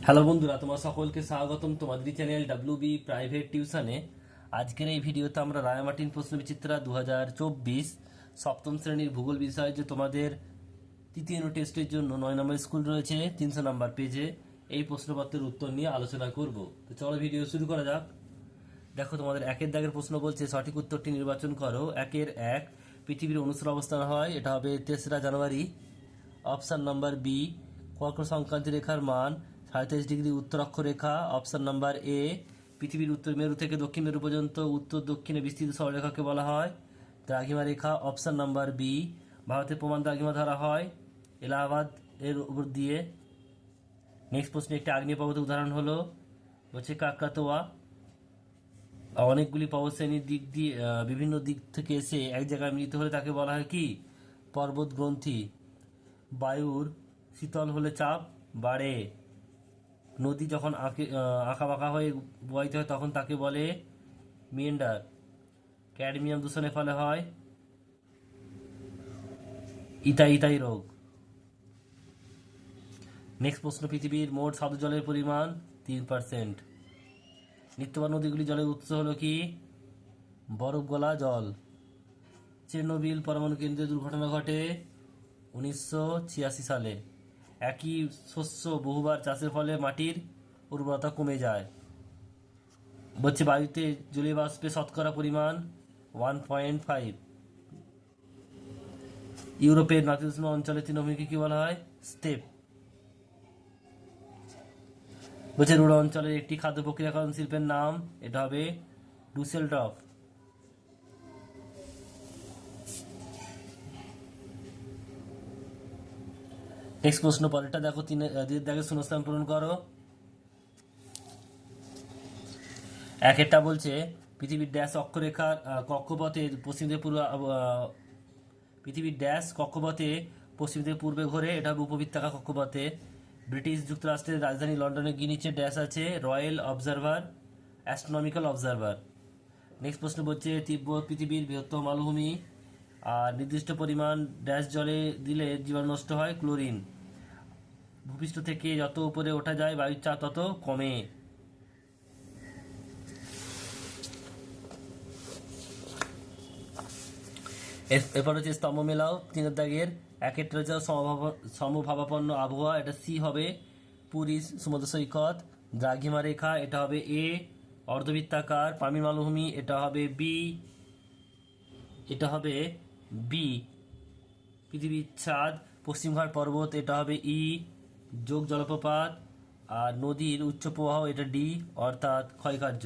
Hello বন্ধুরা, তোমার সকলকে স্বাগতম তোমাদের চ্যানেল ডাব্লিউবি প্রাইভেট টিউশনে। আজকের এই ভিডিওতে আমরা রায়মার্টিন প্রশ্নবিচিত্রা 2024 সপ্তম শ্রেণীর ভূগোল বিষয় যে তোমাদের তৃতীয় ইউনিট টেস্টের জন্য 9 নম্বর স্কুল রয়েছে 300 নম্বর পেজে, এই প্রশ্নপত্রের উত্তর নিয়ে আলোচনা করব। তো চলো ভিডিও শুরু করা যাক। দেখো, তোমাদের একের দাগের প্রশ্ন বলছে সঠিক উত্তরটি নির্বাচন করো। একের এক, পৃথিবীর অনুসর অবস্থান হয়, এটা হবে 3রা জানুয়ারি। অপশান নাম্বার বি, কর্কট সংক্রান্তি রেখার মান 37 ডিগ্রি উত্তর অক্ষরেখা। অপশান নাম্বার এ, পৃথিবীর উত্তর মেরু থেকে দক্ষিণ মেরু পর্যন্ত উত্তর দক্ষিণে বিস্তৃত সরলরেখাকে বলা হয় দ্রাঘিমা রেখা। অপশান নাম্বার বি, ভারতের প্রমাণ দ্রাঘিমা ধরা হয় এলাহাবাদ এর উপর দিয়ে। নেক্সট প্রশ্নে একটি আগ্নেয় পর্বতের উদাহরণ হলো হচ্ছে কাকরাতোয়া। অনেকগুলি পর্বতশ্রেণীর দিক দিয়ে বিভিন্ন দিক থেকে এসে এক জায়গায় মিলিত হলে তাকে বলা হয় কি? পর্বত গ্রন্থি। বায়ুর শীতল হলে চাপ বাড়ে। নদী যখন আঁকা বাঁকা হয়ে বইতে হয় তখন তাকে বলে মিয়েন্ডার। ক্যাডমিয়াম দূষণের ফলে হয় ইতাই রোগ। নেক্সট প্রশ্ন, পৃথিবীর মোট সাধু জলের পরিমাণ 3%। নিত্যবান নদীগুলি জলের উৎস হলো কি? বরফ গলা জল। চেরনোবিল পরমাণু কেন্দ্রে দুর্ঘটনা ঘটে 1986 সালে। একই শস্য বহুবার চাষের ফলে মাটির উর্বরতা কমে যায়। বলছে বায়ুতে জলীয় বাষ্পের শতকরা পরিমাণ 1.5। ইউরোপের নাতিশীতোষ্ণ অঞ্চলে তৃণভূমিকে কি বলা হয়? স্টেপ। বলছে রুড় অঞ্চলের একটি খাদ্য প্রক্রিয়াকরণ শিল্পের নাম, এটা হবে ডুসেলডর্ফ। নেক্সট প্রশ্ন পরেরটা দেখো, দাগে শূন্যস্থান পূরণ করো। একটা বলছে পৃথিবীর ড্যাশ অক্ষরেখার কক্ষপথে পশ্চিম থেকে পূর্ব পৃথিবীর ড্যাশ কক্ষপথে পশ্চিম থেকে পূর্বে ঘোরে, এটা হবে উপবৃত্তাকার কক্ষপথে। ব্রিটিশ যুক্তরাষ্ট্রের রাজধানী লন্ডনে গিনিচের ড্যাশ আছে royal observer, astronomical observer. Next প্রশ্ন বলছে তিব্বত পৃথিবীর বৃহত্তম মালভূমি, আর নির্দিষ্ট পরিমাণ ড্যাশ জলে দিলে জীবাণু নষ্ট হয় ক্লোরিন। ভূপৃষ্ঠ থেকে যত উপরে ওঠা যায় বায়ুর চাপ তত কমে। এরপর হচ্ছে স্তম্ভ মেলাও 3 দাগের। একের রয়েছে সমভাবাপন্ন আবহাওয়া, এটা সি হবে। পুরী সমুদ্র সৈকত। দ্রাঘিমা রেখা, এটা হবে এ। অর্ধবৃত্তাকার পামির মালভূমি, এটা হবে বি। এটা হবে বি। পৃথিবীর চাঁদ পশ্চিমঘাট পর্বত, এটা হবে ই। যোগ জলপ্রপাত আর নদীর উচ্চ প্রবাহ, এটা ডি অর্থাৎ ক্ষয়কার্য।